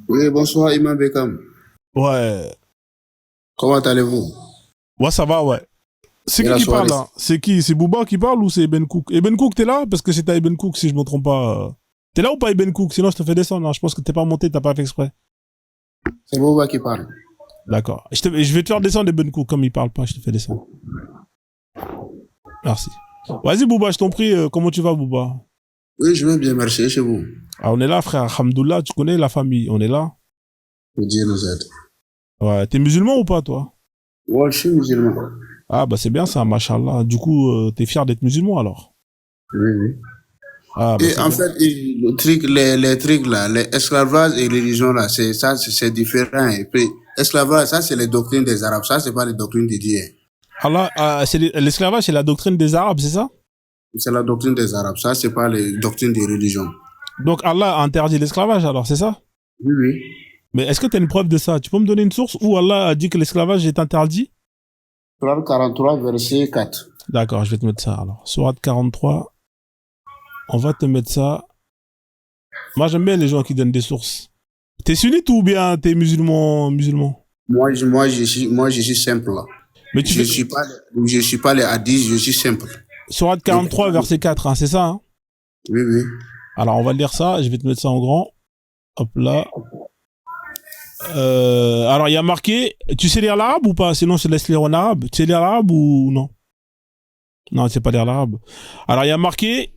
Oui, bonsoir Imam Bekam. Ouais. Comment allez-vous? Ouais, ça va, ouais. C'est Et qui la qui parle soirée? là? C'est qui? C'est Booba qui parle ou c'est Eben Cook? Eben Cook, t'es là? Parce que c'est à Eben Cook si je me trompe pas. T'es là ou pas Eben Cook? Sinon je te fais descendre, hein. Je pense que t'es pas monté, t'as pas fait exprès. C'est Boba qui parle. D'accord. Je vais te faire descendre Eben Cook. Comme il parle pas, je te fais descendre. Merci. Vas-y Booba, je t'en prie. Comment tu vas Booba? Oui, je vais bien, merci. Chez vous? Ah, on est là frère. Alhamdoulilah, tu connais la famille. On est là. Que Dieu nous aide. Ouais. T'es musulman ou pas toi? Ouais, je suis musulman. Ah bah c'est bien ça, machallah. Du coup, t'es fier d'être musulman alors? Oui, oui. Ah bah Et c'est en bien. fait, le truc, les trucs là, les esclavages et religion là, c'est ça, c'est différent. Et puis, esclavage, ça, c'est les doctrines des Arabes. Ça, c'est pas les doctrines de Dieu. Allah, l'esclavage, c'est la doctrine des Arabes, c'est ça? C'est la doctrine des Arabes. Ça, c'est pas les doctrines des religions. Donc Allah a interdit l'esclavage alors, c'est ça? Oui, oui. Mais est-ce que tu as une preuve de ça? Tu peux me donner une source où Allah a dit que l'esclavage est interdit? Sourate 43, verset 4. D'accord, je vais te mettre ça alors. Sourate 43, on va te mettre ça. Moi j'aime bien les gens qui donnent des sources. T'es sunnite ou bien t'es musulman? Moi, je suis simple là. Mais tu fais Je suis pas les hadiths, je suis simple. Sourate 43, verset 4, hein, c'est ça, hein? Oui, oui. Alors on va lire ça, je vais te mettre ça en grand. Hop là. Alors il y a marqué, tu sais lire l'arabe ou pas? Sinon je te laisse lire en arabe. Tu sais lire l'arabe ou non? Non, tu sais pas lire l'arabe. Alors il y a marqué,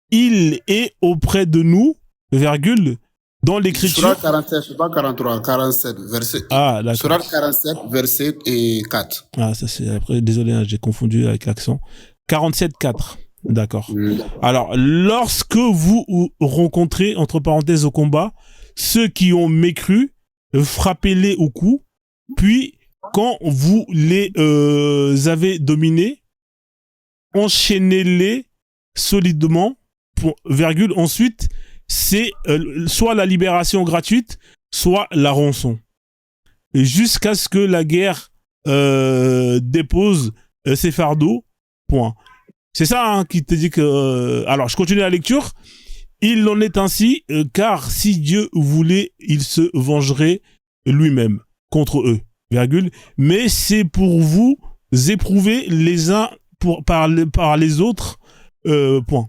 il est auprès de nous, virgule, dans l'écriture. Surat 47, c'est pas 43, 47, verset. Ah, d'accord. Surat 47, verset et 4. Ah, ça c'est après, désolé, hein, j'ai confondu avec l'accent. 47, 4. D'accord. Alors, lorsque vous rencontrez, entre parenthèses, au combat, ceux qui ont mécru, frappez-les au cou, puis, quand vous les avez dominés, enchaînez-les solidement, virgule, ensuite, c'est soit la libération gratuite, soit la rançon. Et jusqu'à ce que la guerre dépose ses fardeaux, point. C'est ça hein, qui te dit que... alors, je continue la lecture. Il en est ainsi, car si Dieu voulait, il se vengerait lui-même contre eux, virgule. Mais c'est pour vous éprouver les uns par les autres, point.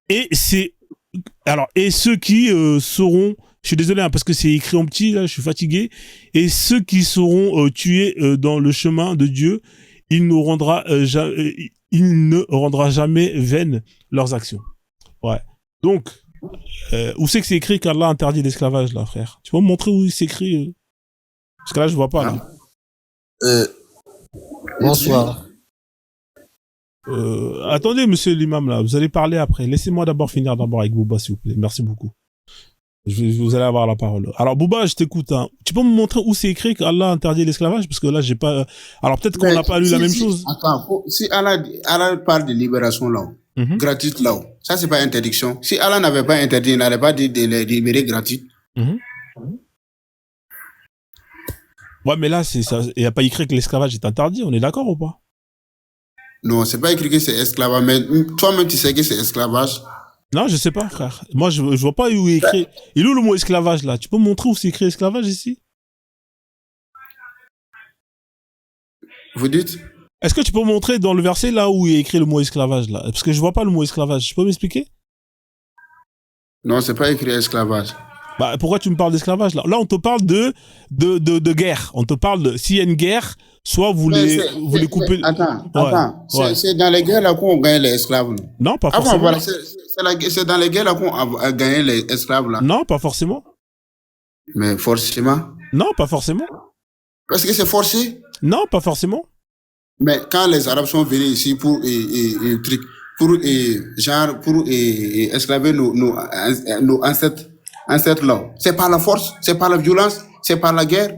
Et ceux qui seront... Je suis désolé hein, parce que c'est écrit en petit, là, je suis fatigué. Et ceux qui seront tués dans le chemin de Dieu, il ne rendra jamais vaines leurs actions. Ouais. Donc, où c'est que c'est écrit qu'Allah interdit l'esclavage, là, frère? Tu peux me montrer où c'est écrit Parce que là, je vois pas, là. Bonsoir. Attendez, monsieur l'imam, là, vous allez parler après. Laissez-moi d'abord finir avec Bouba, s'il vous plaît. Merci beaucoup. Vous allez avoir la parole. Alors, Bouba, je t'écoute. Hein. Tu peux me montrer où c'est écrit qu'Allah interdit l'esclavage? Parce que là, j'ai pas... Alors, peut-être qu'on n'a pas lu la même chose. Attends, si Allah parle de libération là, gratuite là, ça, c'est pas interdiction. Si Allah n'avait pas interdit, il n'aurait pas dit de les libérer gratuite. Ouais, mais là, il n'y a pas écrit que l'esclavage est interdit. On est d'accord ou pas? Non, c'est pas écrit que c'est esclavage, mais toi-même, tu sais que c'est esclavage. Non, je sais pas, frère. Moi, je vois pas où est écrit. Il est où le mot esclavage, là? Tu peux me montrer où c'est écrit esclavage, ici? Vous dites? Est-ce que tu peux me montrer dans le verset, là, où il est écrit le mot esclavage, là? Parce que je vois pas le mot esclavage. Tu peux m'expliquer? Non, c'est pas écrit esclavage. Bah, pourquoi tu me parles d'esclavage, là? Là, on te parle de guerre. On te parle de... S'il y a une guerre, soit vous les coupez... Attends. Ouais. C'est dans les guerres là qu'on gagne les esclaves. Non, pas forcément. Voilà, c'est dans les guerres là qu'on a gagné les esclaves là. Non, pas forcément. Mais forcément. Non, pas forcément. Parce que c'est forcé. Non, pas forcément. Mais quand les Arabes sont venus ici pour esclaver nos ancêtres là, c'est par la force, c'est par la violence, c'est par la guerre.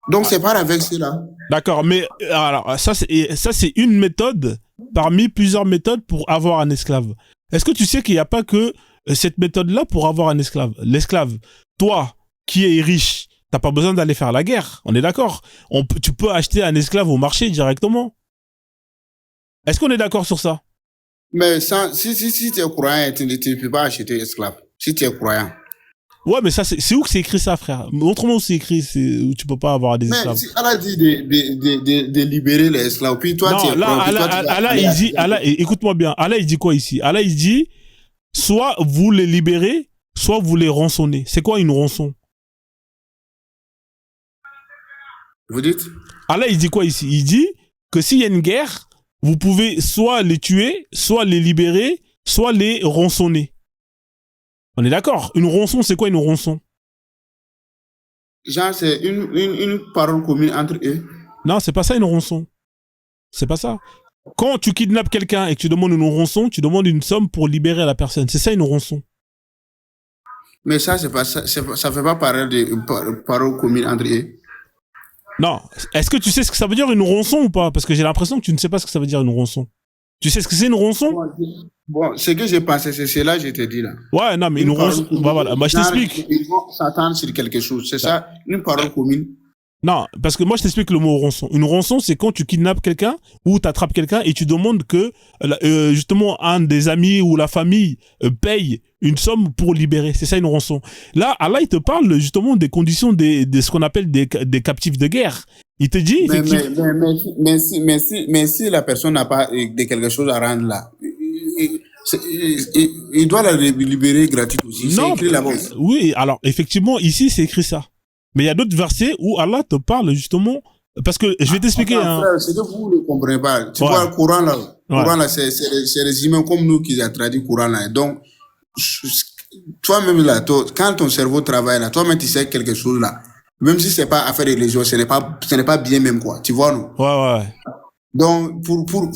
Donc c'est pas avec cela. D'accord, mais alors ça c'est une méthode parmi plusieurs méthodes pour avoir un esclave. Est-ce que tu sais qu'il n'y a pas que cette méthode-là pour avoir un esclave? L'esclave, toi qui es riche, t'as pas besoin d'aller faire la guerre. On est d'accord? Tu peux acheter un esclave au marché directement. Est-ce qu'on est d'accord sur ça? Mais si tu es croyant, tu ne peux pas acheter esclave. Si tu es croyant. Ouais, mais ça, c'est où que c'est écrit ça, frère? Montre-moi où c'est écrit, où tu peux pas avoir des Mais esclaves. si Allah dit de libérer les esclaves, puis toi, tu Non, es là, prêt, puis toi, tu vas Allah, aller il dit, acheter. Allah, écoute-moi bien. Allah, il dit quoi ici? Allah, il dit, soit vous les libérez, soit vous les rançonnez. C'est quoi une rançon? Vous dites? Allah, il dit quoi ici? Il dit que s'il y a une guerre, vous pouvez soit les tuer, soit les libérer, soit les rançonner. On est d'accord? Une rançon, c'est quoi une rançon? Genre, c'est une parole commune entre eux. Non, c'est pas ça une rançon. C'est pas ça. Quand tu kidnappes quelqu'un et que tu demandes une rançon, tu demandes une somme pour libérer la personne. C'est ça une rançon. Mais ça, c'est pas ça, ça fait pas parole de parole commune entre eux. Non. Est-ce que tu sais ce que ça veut dire une rançon ou pas? Parce que j'ai l'impression que tu ne sais pas ce que ça veut dire une rançon. Tu sais ce que c'est une rançon? Bon, ce que j'ai pensé, c'est cela que je te dis là. Ouais, non, mais une Une parole rançon. commune. Bah, voilà. Bah, je Genre, t'explique. ils vont s'attendre sur quelque chose. C'est ça, une parole commune. Non, parce que moi je t'explique le mot rançon. Une rançon, c'est quand tu kidnappes quelqu'un ou tu attrapes quelqu'un et tu demandes que justement un des amis ou la famille paye une somme pour libérer. C'est ça une rançon. Là, Allah, il te parle justement des conditions de ce qu'on appelle des captifs de guerre. Il te dit effectivement. Mais si la personne n'a pas de quelque chose à rendre là, il doit la libérer gratuite aussi. C'est Non, écrit là-bas aussi. oui, alors effectivement, ici c'est écrit ça. Mais il y a d'autres versets où Allah te parle justement, parce que je vais t'expliquer. Attends, frère, c'est que vous ne comprenez pas. Tu Ouais. vois, le Coran là, Ouais. c'est les humains comme nous qui a traduit le Coran là. Donc, toi-même là, quand ton cerveau travaille là, toi-même tu sais quelque chose là. Même si c'est pas affaire de religion, ce n'est pas bien même quoi. Tu vois, non? Ouais. Donc,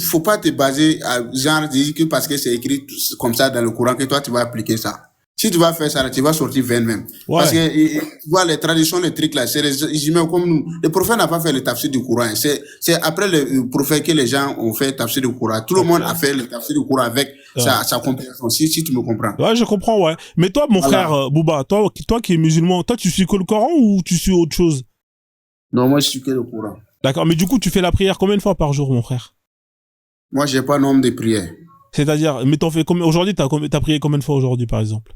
faut pas te baser à genre dire que parce que c'est écrit comme ça dans le Coran que toi tu vas appliquer ça. Si tu vas faire ça, tu vas sortir vain même. Ouais. Parce que, tu vois, les traditions, les trucs là, c'est les humains comme nous. Le prophète n'a pas fait le tafsir du Coran. C'est après le prophète que les gens ont fait le tafsir du Coran. Tout le monde a fait le tafsir du Coran avec sa compréhension, si tu me comprends. Ouais, je comprends, ouais. Mais toi, mon Voilà. frère Bouba, toi qui es musulman, toi tu suis que le Coran ou tu suis autre chose? Non, moi, je suis que le Coran. D'accord, mais du coup, tu fais la prière combien de fois par jour, mon frère? Moi, j'ai pas nombre de prières. C'est-à-dire, mais t'en fais combien aujourd'hui? T'as prié combien de fois aujourd'hui, par exemple?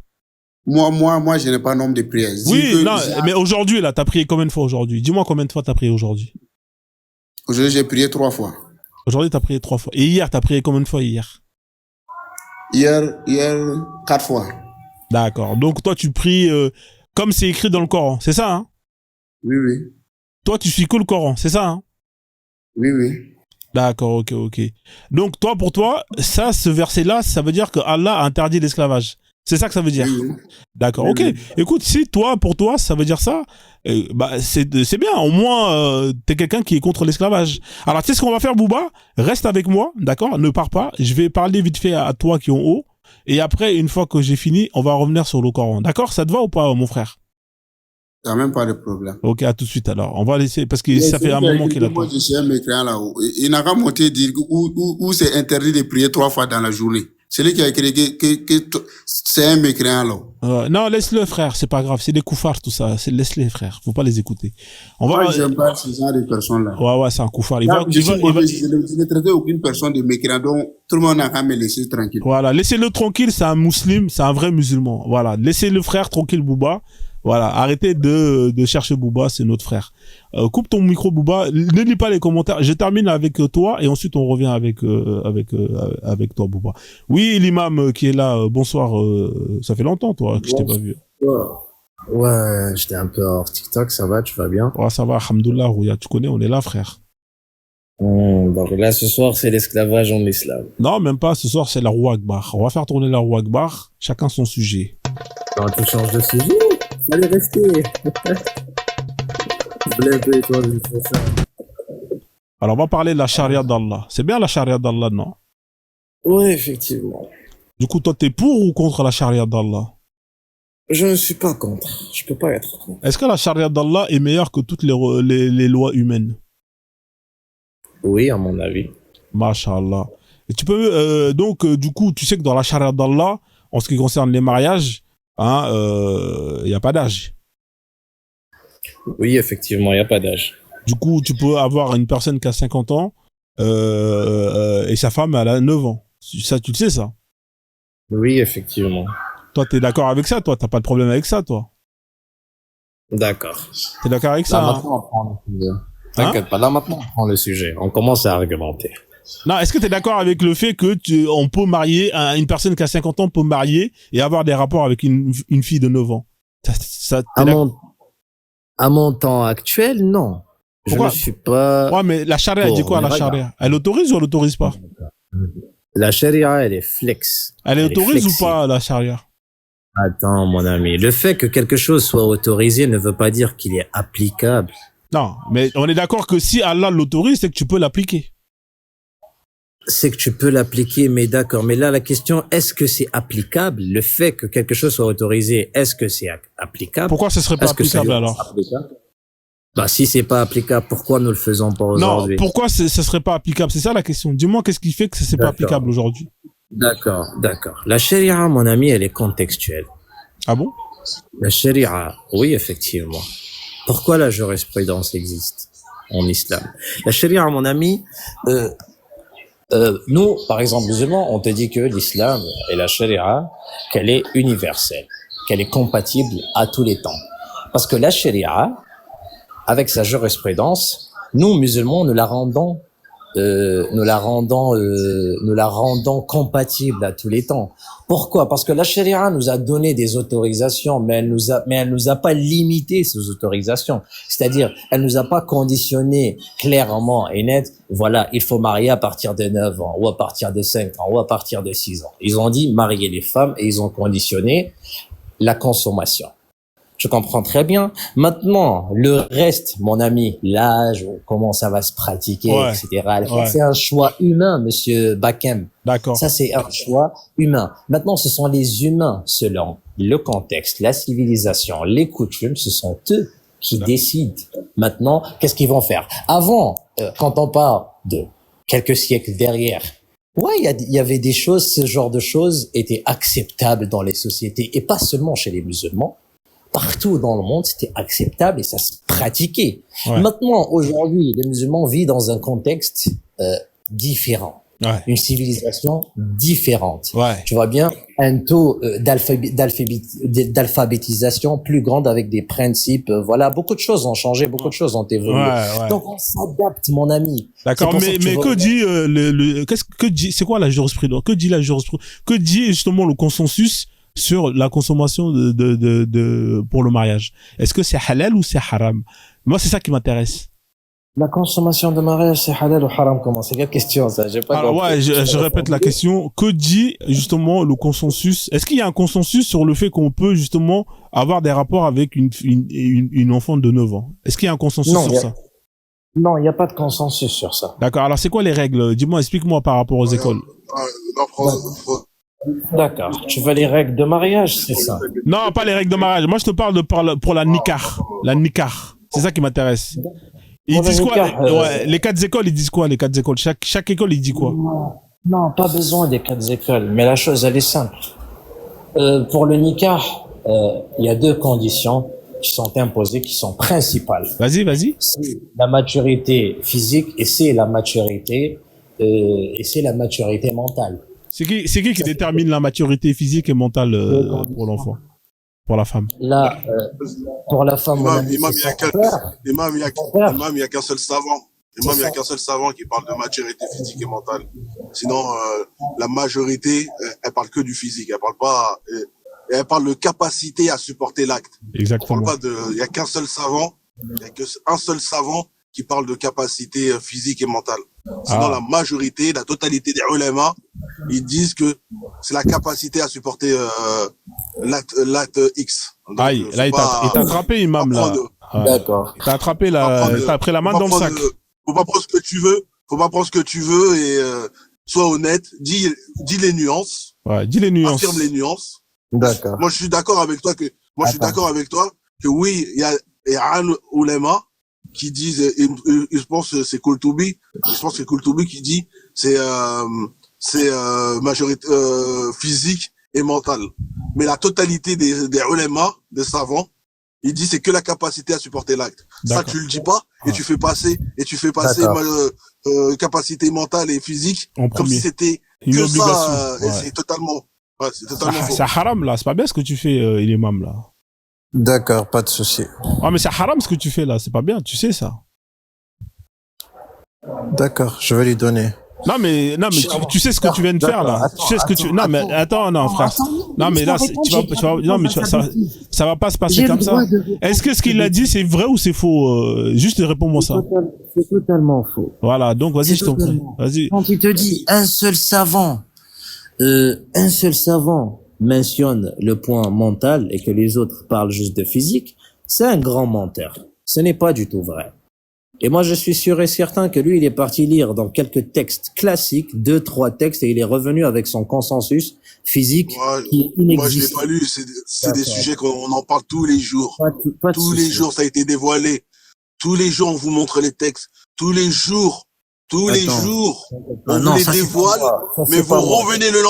Moi, je n'ai pas nombre de prières. Oui, non, mais aujourd'hui, là, t'as prié combien de fois aujourd'hui? Dis-moi combien de fois t'as prié aujourd'hui? Aujourd'hui, j'ai prié 3 fois. Aujourd'hui, t'as prié 3 fois. Et hier, t'as prié combien de fois hier? Hier, 4 fois. D'accord. Donc, toi, tu pries comme c'est écrit dans le Coran, c'est ça, hein? Oui. Toi, tu suis que le Coran, c'est ça, hein? Oui. D'accord, ok. Donc, pour toi, ça, ce verset-là, ça veut dire que Allah a interdit l'esclavage. C'est ça que ça veut dire. Oui. D'accord, Oui, ok. oui. Écoute, si pour toi, ça veut dire ça, c'est bien. Au moins, t'es quelqu'un qui est contre l'esclavage. Alors, tu sais ce qu'on va faire, Bouba? Reste avec moi, d'accord? Ne pars pas. Je vais parler vite fait à toi qui est en haut. Et après, une fois que j'ai fini, on va revenir sur le Coran. D'accord? Ça te va ou pas, mon frère? Il n'y a même pas de problème. Ok, à tout de suite alors. On va laisser, parce que ça fait un moment qu'il a Moi, pas. je suis un mécréant là-haut. Il n'a qu'à monter dire où c'est interdit de prier 3 fois dans la journée. C'est lui qui a écrit que c'est un mécréant là. Non, laisse-le, frère. C'est pas grave. C'est des koufars, tout ça. Laisse-les, frère. Faut pas les écouter. Moi, j'aime pas ce genre de personnes-là. Ouais, c'est un koufar. Je ne traite aucune personne de mécréant, donc tout le monde n'a qu'à me laisser tranquille. Voilà, laissez-le tranquille, c'est un musulman, c'est un vrai musulman. Voilà, laissez le frère tranquille, Bouba. Voilà, arrêtez de chercher Bouba, c'est notre frère. Coupe ton micro, Bouba. Ne lis pas les commentaires. Je termine avec toi et ensuite on revient avec toi, Bouba. Oui, l'imam qui est là. Bonsoir. Ça fait longtemps, toi, que je t'ai pas vu. Ouais, j'étais un peu hors TikTok. Ça va, tu vas bien? Ouais, ça va. Alhamdoulilah, Rouya. Tu connais, on est là, frère. Donc là, ce soir, c'est l'esclavage en islam. Non, même pas. Ce soir, c'est la roue Akbar. On va faire tourner la roue Akbar. Chacun son sujet. Non, tu changes de sujet. Allez, rester. Blé, toi, je fais ça. Alors, on va parler de la charia d'Allah. C'est bien la charia d'Allah, non? Ouais, effectivement. Du coup, toi, t'es pour ou contre la charia d'Allah? Je ne suis pas contre. Je peux pas être contre. Est-ce que la charia d'Allah est meilleure que toutes les lois humaines? Oui, à mon avis. Masha'Allah. Et tu peux, du coup, tu sais que dans la charia d'Allah, en ce qui concerne les mariages, y a pas d'âge. Oui, effectivement, il n'y a pas d'âge. Du coup, tu peux avoir une personne qui a 50 ans et sa femme, elle a 9 ans. Ça, tu le sais, ça? Oui, effectivement. Toi, t'es d'accord avec ça, toi? T'as pas de problème avec ça, toi? D'accord. T'es d'accord avec ça, Là, hein? maintenant, on prend le sujet. Hein? T'inquiète pas, là, maintenant, on prend le sujet. On commence à argumenter. Non, est-ce que tu es d'accord avec le fait que on peut marier, une personne qui a 50 ans peut marier et avoir des rapports avec une fille de 9 ans? À mon temps actuel, non. Pourquoi? Je ne suis pas... Ouais, mais la charia, elle dit quoi, la charia? Elle autorise ou elle autorise pas? La charia, elle est flex. Elle autorise ou pas, la charia? Attends, mon ami. Le fait que quelque chose soit autorisé ne veut pas dire qu'il est applicable. Non, mais on est d'accord que si Allah l'autorise, c'est que tu peux l'appliquer. C'est que tu peux l'appliquer, mais d'accord. Mais là, la question, est-ce que c'est applicable? Le fait que quelque chose soit autorisé, est-ce que c'est applicable? Pourquoi ce serait pas applicable alors? Bah, si c'est pas applicable, pourquoi nous le faisons pas aujourd'hui? Non, pourquoi ce serait pas applicable? C'est ça la question. Dis-moi qu'est-ce qui fait que c'est pas applicable aujourd'hui? D'accord. La charia, mon ami, elle est contextuelle. Ah bon? La charia, oui, effectivement. Pourquoi la jurisprudence existe en islam? La charia, mon ami, nous, par exemple, musulmans, on te dit que l'islam et la charia, qu'elle est universelle, qu'elle est compatible à tous les temps. Parce que la charia, avec sa jurisprudence, nous, musulmans, nous la rendons compatible à tous les temps. Pourquoi? Parce que la charia nous a donné des autorisations, mais elle nous a pas limité ces autorisations. C'est-à-dire, elle nous a pas conditionné clairement et net. Voilà, il faut marier à partir de 9 ans, ou à partir de 5 ans, ou à partir de 6 ans. Ils ont dit marier les femmes et ils ont conditionné la consommation. Je comprends très bien. Maintenant, le reste, mon ami, l'âge, comment ça va se pratiquer, etc. C'est un choix humain, monsieur Bakem. D'accord. Ça, c'est un choix humain. Maintenant, ce sont les humains, selon le contexte, la civilisation, les coutumes, ce sont eux qui décident. Maintenant, qu'est-ce qu'ils vont faire? Avant, quand on parle de quelques siècles derrière, il y avait des choses, ce genre de choses étaient acceptables dans les sociétés, et pas seulement chez les musulmans. Partout dans le monde, c'était acceptable et ça se pratiquait. Ouais. Maintenant, aujourd'hui, les musulmans vivent dans un contexte différent. Ouais. Une civilisation différente. Ouais. Tu vois bien, un taux d'alphabétisation plus grande avec des principes. Voilà, beaucoup de choses ont changé, beaucoup de choses ont évolué. Ouais. Donc, on s'adapte, mon ami. D'accord, mais que dit que dit, c'est quoi la jurisprudence? Que dit la jurisprudence? Que dit justement le consensus sur la consommation pour le mariage? Est-ce que c'est halal ou c'est haram? Moi, c'est ça qui m'intéresse. La consommation de mariage, c'est halal ou haram? Comment? C'est quelle question, ça? J'ai pas compris. Ouais, je répète la question. Que dit, justement, le consensus? Est-ce qu'il y a un consensus sur le fait qu'on peut, justement, avoir des rapports avec une enfant de 9 ans? Est-ce qu'il y a un consensus sur ça? Non, il n'y a pas de consensus sur ça. D'accord. Alors, c'est quoi les règles? Dis-moi, explique-moi par rapport aux écoles. D'accord. Tu veux les règles de mariage, c'est ça? Non, pas les règles de mariage. Moi, je te parle pour la nikah. La nikah. C'est ça qui m'intéresse. Ils disent quoi? Les 4 écoles, ils disent quoi? Les 4 écoles. Chaque école, il dit quoi? Non, pas besoin des 4 écoles. Mais la chose, elle est simple. Pour le nikah, il y a 2 conditions qui sont imposées, qui sont principales. Vas-y. C'est la maturité physique et c'est la maturité mentale. C'est qui détermine la maturité physique et mentale pour l'enfant, pour la femme? Là, pour la femme, il y a qu'un seul savant. Il y a qu'un seul savant qui parle de maturité physique et mentale. Sinon, la majorité, elle parle que du physique. Elle parle de capacité à supporter l'acte. Exactement. Il y a qu'un seul savant. Il y a qu'un seul savant qui parle de capacité physique et mentale. Sinon, la majorité, la totalité des ulama, ils disent que c'est la capacité à supporter l'acte X. Donc, là, il t'a attrapé, imam, là. D'accord. T'as attrapé t'as pris la main dans le sac. Faut pas prendre ce que tu veux. Faut pas prendre ce que tu veux et sois honnête. Dis les nuances. Ouais, dis les nuances. Affirme les nuances. D'accord. Moi, je suis d'accord avec toi que oui, il y a un ulama qui disent, et je pense que c'est Koultoubi, qui dit c'est majorité physique et mentale. Mais la totalité des ulama, des savants, il dit c'est que la capacité à supporter l'acte. Ça tu le dis pas et tu fais passer capacité mentale et physique comme si c'était que ça et c'est totalement faux. C'est haram là, c'est pas bien ce que tu fais l'imam là. D'accord, pas de souci. Ah, mais c'est haram ce que tu fais là, c'est pas bien, tu sais ça. D'accord, je vais lui donner. Non mais tu sais ce que tu viens de faire là. Tu sais ce que tu non mais attends non frère. Non mais là tu vas non mais ça va pas se passer comme ça. Est-ce que ce qu'il a dit c'est vrai ou c'est faux juste réponds-moi ça. C'est totalement faux. Voilà, donc vas-y je t'en prie. Vas-y. Quand il te dit un seul savant mentionne le point mental et que les autres parlent juste de physique, c'est un grand menteur. Ce n'est pas du tout vrai. Et moi, je suis sûr et certain que lui, il est parti lire dans quelques textes classiques, 2-3 textes, et il est revenu avec son consensus physique qui est inexistant. Moi, je l'ai pas lu. C'est des sujets qu'on en parle tous les jours. Tous les jours, ça a été dévoilé. Tous les jours, on vous montre les textes. Tous les jours, on vous les dévoile. Mais vous revenez le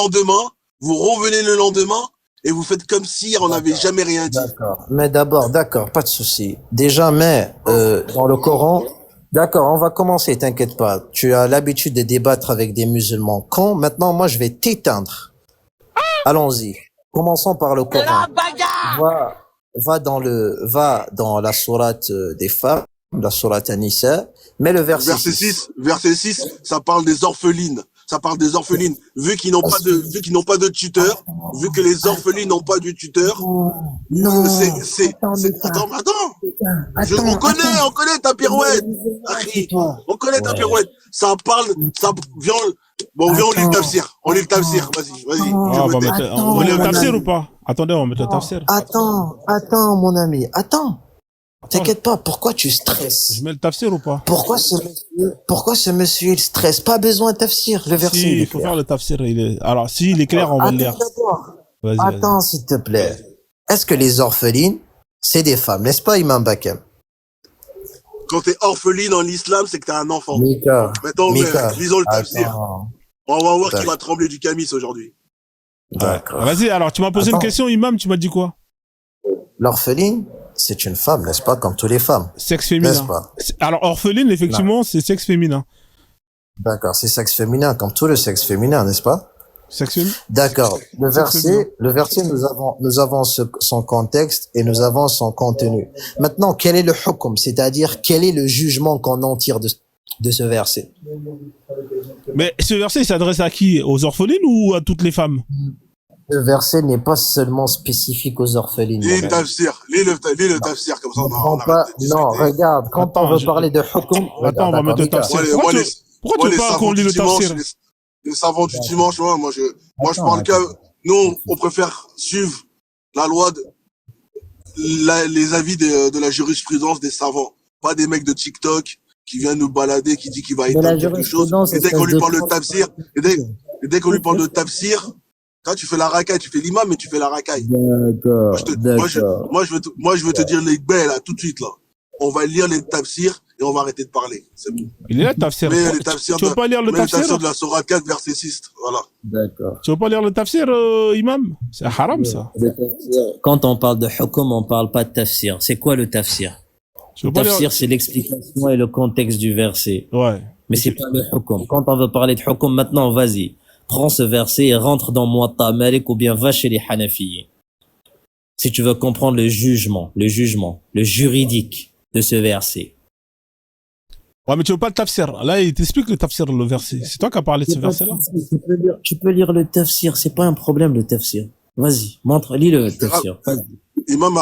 lendemain, et vous faites comme si on n'avait jamais rien dit. D'accord. Mais d'abord, d'accord, pas de souci. Déjà, dans le Coran, d'accord, on va commencer, t'inquiète pas. Tu as l'habitude de débattre avec des musulmans. Maintenant, moi, je vais t'éteindre. Allons-y. Commençons par le Coran. Va dans la sourate des femmes, la sourate An-Nisa, mais le verset 6. Verset 6, ça parle des orphelines. Vu qu'ils n'ont pas de tuteur, vu que les orphelines n'ont pas de tuteur. Non. Attends. On connaît ta pirouette. On connaît ta pirouette. Viens, on lit le tafsir. Vas-y. On lit le tafsir ou pas? Attendez, on va mettre le tafsir. Attends, mon ami. Attends. T'inquiète pas, pourquoi tu stresses? Je mets le tafsir ou pas? Pourquoi ce monsieur il stresse? Pas besoin de tafsir, le verset. Si, il faut faire le tafsir. Alors, s'il est clair, on va le lire. Attends, s'il te plaît. Est-ce que les orphelines, c'est des femmes, n'est-ce pas, Imam Bakem? Quand t'es orpheline en islam, c'est que t'es un enfant. Maintenant, lisons le tafsir. On va voir qui va trembler du camis aujourd'hui. D'accord. Vas-y, alors, tu m'as posé une question, Imam, tu m'as dit quoi? L'orpheline, c'est une femme, n'est-ce pas, comme toutes les femmes? Sexe féminin. N'est-ce pas? Alors, orpheline, effectivement, c'est sexe féminin. D'accord, c'est sexe féminin, comme tout le sexe féminin, n'est-ce pas? Sexe féminin. D'accord. Le verset, nous avons son contexte et nous avons son contenu. Maintenant, quel est le hukm? C'est-à-dire, quel est le jugement qu'on en tire de ce verset? Mais ce verset, il s'adresse à qui? Aux orphelines ou à toutes les femmes? Le verset n'est pas seulement spécifique aux orphelines. Lis le tafsir, comme ça on arrête de discuter. Non, regarde, quand on veut parler de hukm... Attends, on va mettre le tafsir. Pourquoi tu veux pas qu'on lit le tafsir? Les savants du dimanche, moi je parle que nous, on préfère suivre la loi, les avis de la jurisprudence des savants, pas des mecs de TikTok qui viennent nous balader, qui dit qu'il va éteindre quelque chose. Et dès qu'on lui parle de tafsir, toi, tu fais la racaille, tu fais l'imam, mais tu fais la racaille. D'accord. Moi, je veux te dire les belles, là, tout de suite, là. On va lire les tafsirs et on va arrêter de parler. C'est bon. Il est là, le tafsir. Tu veux pas lire le tafsir? Le tafsir de la Sourate 4, verset 6. Voilà. D'accord. Tu veux pas lire le tafsir, imam? C'est haram, ça. Quand on parle de hukm, on parle pas de tafsir. C'est quoi le tafsir? Le tafsir, c'est l'explication et le contexte du verset. Ouais. Mais c'est pas le hukm. Quand on veut parler de hukm, maintenant, vas-y. Prends ce verset et rentre dans Muwatta Malik ou bien va chez les Hanafiyin. Si tu veux comprendre le jugement, le juridique de ce verset. Ouais, mais tu veux pas le tafsir. Là, il t'explique le tafsir, le verset. C'est toi qui as parlé de ce verset-là. Tu peux lire le tafsir, c'est pas un problème, le tafsir. Vas-y, lis le tafsir. Imam,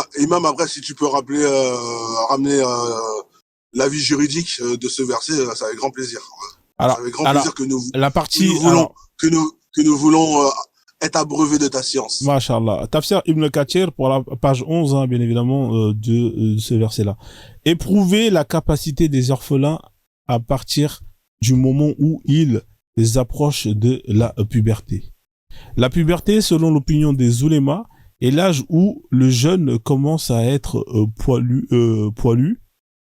après, si tu peux ramener l'avis juridique de ce verset, c'est avec grand plaisir. Alors, avec grand plaisir que nous voulons être abreuvés de ta science. Masha'Allah. Tafsir Ibn Kathir pour la page 11, hein, bien évidemment, de ce verset-là. Éprouver la capacité des orphelins à partir du moment où ils approchent de la puberté. La puberté, selon l'opinion des oulémas, est l'âge où le jeune commence à être poilu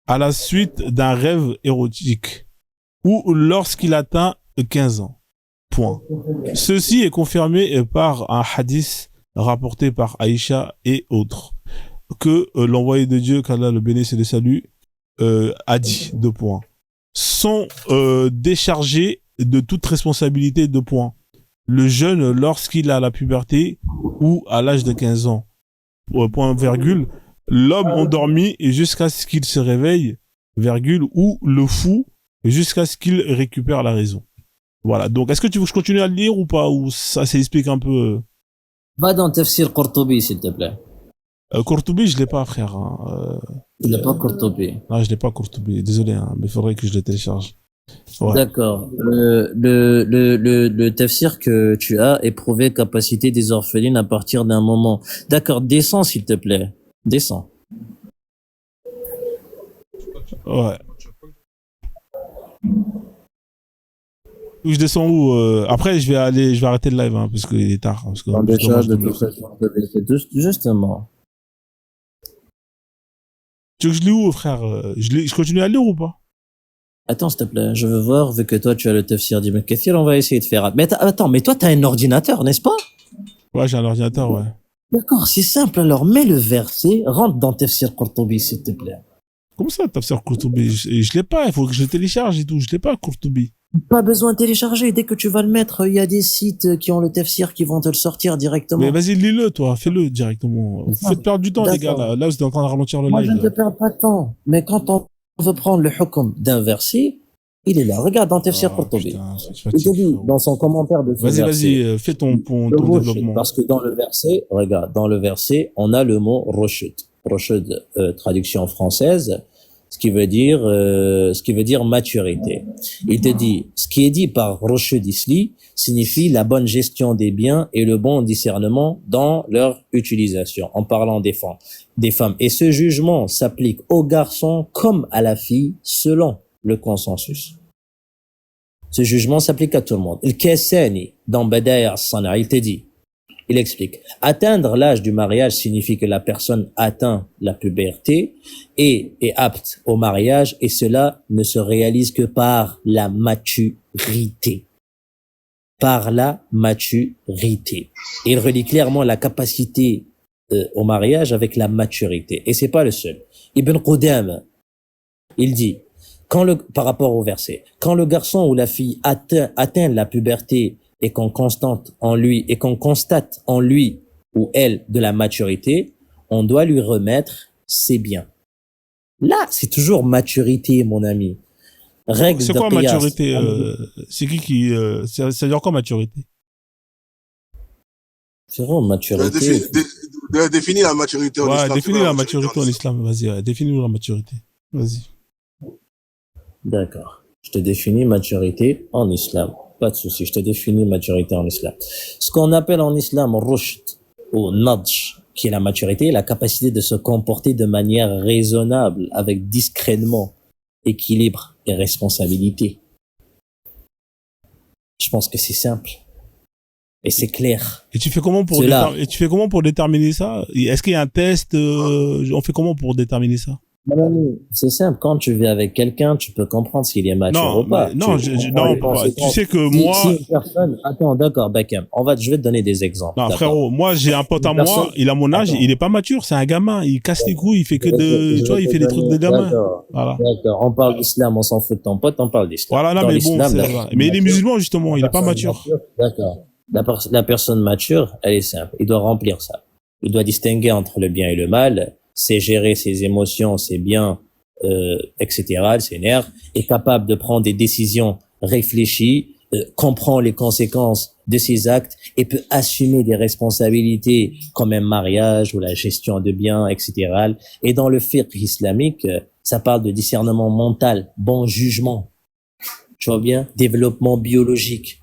à la suite d'un rêve érotique ou lorsqu'il atteint 15 ans. Point. Ceci est confirmé par un hadith rapporté par Aïcha et autres que l'envoyé de Dieu, qu'Allah le bénisse et le salue, a dit, 2 points. Sont déchargés de toute responsabilité, 2 points. Le jeune, lorsqu'il a la puberté ou à l'âge de 15 ans, point virgule, l'homme endormi et jusqu'à ce qu'il se réveille, virgule, ou le fou jusqu'à ce qu'il récupère la raison. Voilà. Donc, est-ce que tu veux que je continue à le lire ou pas? Ou ça s'explique un peu? Va dans Tafsir Qurtubi, s'il te plaît. Courtoubi, je l'ai pas, frère. Hein. Il n'est pas Qurtubi. Non, je l'ai pas, Courtoubi. Désolé, hein, mais il faudrait que je le télécharge. Ouais. D'accord. Le tafsir que tu as est prouvé capacité des orphelines à partir d'un moment. D'accord, descends s'il te plaît. Descends. Ouais. Je descends où après, je vais arrêter le live, hein, parce qu'il est tard. Parce que, Dans des choses de toute façon, justement. Tu veux que je lis où, frère? Je continue à lire ou pas? Attends, s'il te plaît, je veux voir, vu que toi tu as le tafsir d'Ibn Kathir, on va essayer de faire. Mais attends, mais toi t'as un ordinateur, n'est-ce pas? Ouais, j'ai un ordinateur, ouais. D'accord, c'est simple. Alors mets le verset, rentre dans Tafsir Qurtubi, s'il te plaît. Comment ça, Tafsir Courtoubi? Je l'ai pas, il faut que je le télécharge et tout. Je l'ai pas, Courtoubi. Pas besoin de télécharger. Dès que tu vas le mettre, il y a des sites qui ont le tafsir qui vont te le sortir directement. Mais vas-y, lis-le, toi. Fais-le directement. Faites perdre du temps, les gars. Là, vous êtes en train de ralentir le Moi, live. je ne te perds pas de temps. Mais quand on veut prendre le hukm d'un verset, il est là. Regarde dans Tafsir Qurtubi. Il te dit dans son commentaire de ce verset. Vas-y, fais ton développement. Parce que dans le verset, regarde, dans le verset, on a le mot roshud. Roshud, traduction française, ce qui veut dire maturité. Il te dit, ce qui est dit par roshud ici signifie la bonne gestion des biens et le bon discernement dans leur utilisation, en parlant des femmes. Et ce jugement s'applique aux garçons comme à la fille, selon le consensus. Ce jugement s'applique à tout le monde. Al-Kassani, dans Bada'i as-Sana, il te dit, il explique, atteindre l'âge du mariage signifie que la personne atteint la puberté et est apte au mariage, et cela ne se réalise que par la maturité. Par la maturité. Et il relie clairement la capacité au mariage avec la maturité. Et c'est pas le seul. Ibn Qudam, il dit, par rapport au verset, quand le garçon ou la fille atteint la puberté et qu'on constate en lui ou elle de la maturité, on doit lui remettre ses biens. Là, c'est toujours maturité, mon ami. Règle c'est de quoi qiyas. maturité c'est qui ça veut dire quoi maturité? C'est vraiment maturité. Définis la maturité en islam. Ouais, définis la maturité en islam. Vas-y, définis-nous la maturité. Vas-y. D'accord. Je te définis maturité en islam. Pas de souci, je te définis maturité en islam. Ce qu'on appelle en islam rushd ou nadj, qui est la maturité, la capacité de se comporter de manière raisonnable, avec discrètement, équilibre et responsabilité. Je pense que c'est simple. Et c'est clair. Et tu fais comment pour déterminer ça? Est-ce qu'il y a un test? On fait comment pour déterminer ça? C'est simple, quand tu vis avec quelqu'un, tu peux comprendre s'il est mature ou pas. Tu sais que moi... Si une personne... Attends, d'accord, Bakam, je vais te donner des exemples. Non, frérot, moi, j'ai un pote à moi, il a mon âge, il est pas mature, c'est un gamin, il casse les couilles, il fait que tu vois, il fait des trucs de gamin. Voilà. D'accord, on parle d'islam, on s'en fout de ton pote, on parle d'islam. Voilà, non, mais bon, mais il est musulman, justement, il est pas mature. D'accord. La personne mature, elle est simple, il doit remplir ça. Il doit distinguer entre le bien et le mal, c'est gérer ses émotions, ses biens, etc., ses nerfs, est capable de prendre des décisions réfléchies, comprend les conséquences de ses actes et peut assumer des responsabilités comme un mariage ou la gestion de biens, etc. Et dans le fiqh islamique, ça parle de discernement mental, bon jugement, tu vois bien, développement biologique.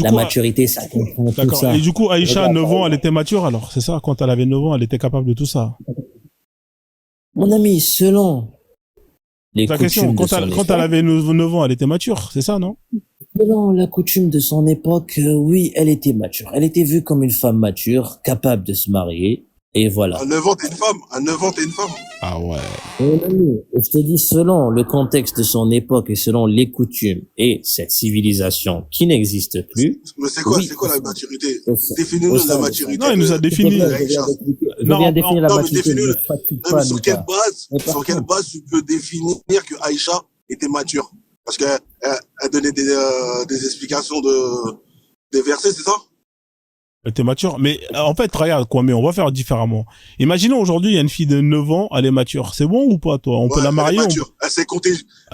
La maturité, ça comprend tout ça. Et du coup, Aïcha, 9 ans, elle était mature alors, c'est ça? Quand elle avait 9 ans, elle était capable de tout ça? Mon ami, selon les coutumes de son quand elle avait 9 ans, elle était mature, c'est ça, non? Selon la coutume de son époque, oui, elle était mature. Elle était vue comme une femme mature, capable de se marier, et voilà. À 9 ans, t'es une femme. À 9 ans, t'es une femme. Ah ouais. Mon ami, je te dis, selon le contexte de son époque et selon les coutumes et cette civilisation qui n'existe plus. Mais c'est quoi la maturité? Définis-nous la maturité. Non, il nous a défini. Non, définir la maturité. Sur quelle base tu peux définir que Aïcha était mature? Parce qu'elle donnait des explications des versets, c'est ça? T'es mature. Mais en fait, regarde quoi, mais on va faire différemment. Imaginons aujourd'hui, il y a une fille de 9 ans, elle est mature. C'est bon ou pas, toi? On peut la marier. Elle est mature. Elle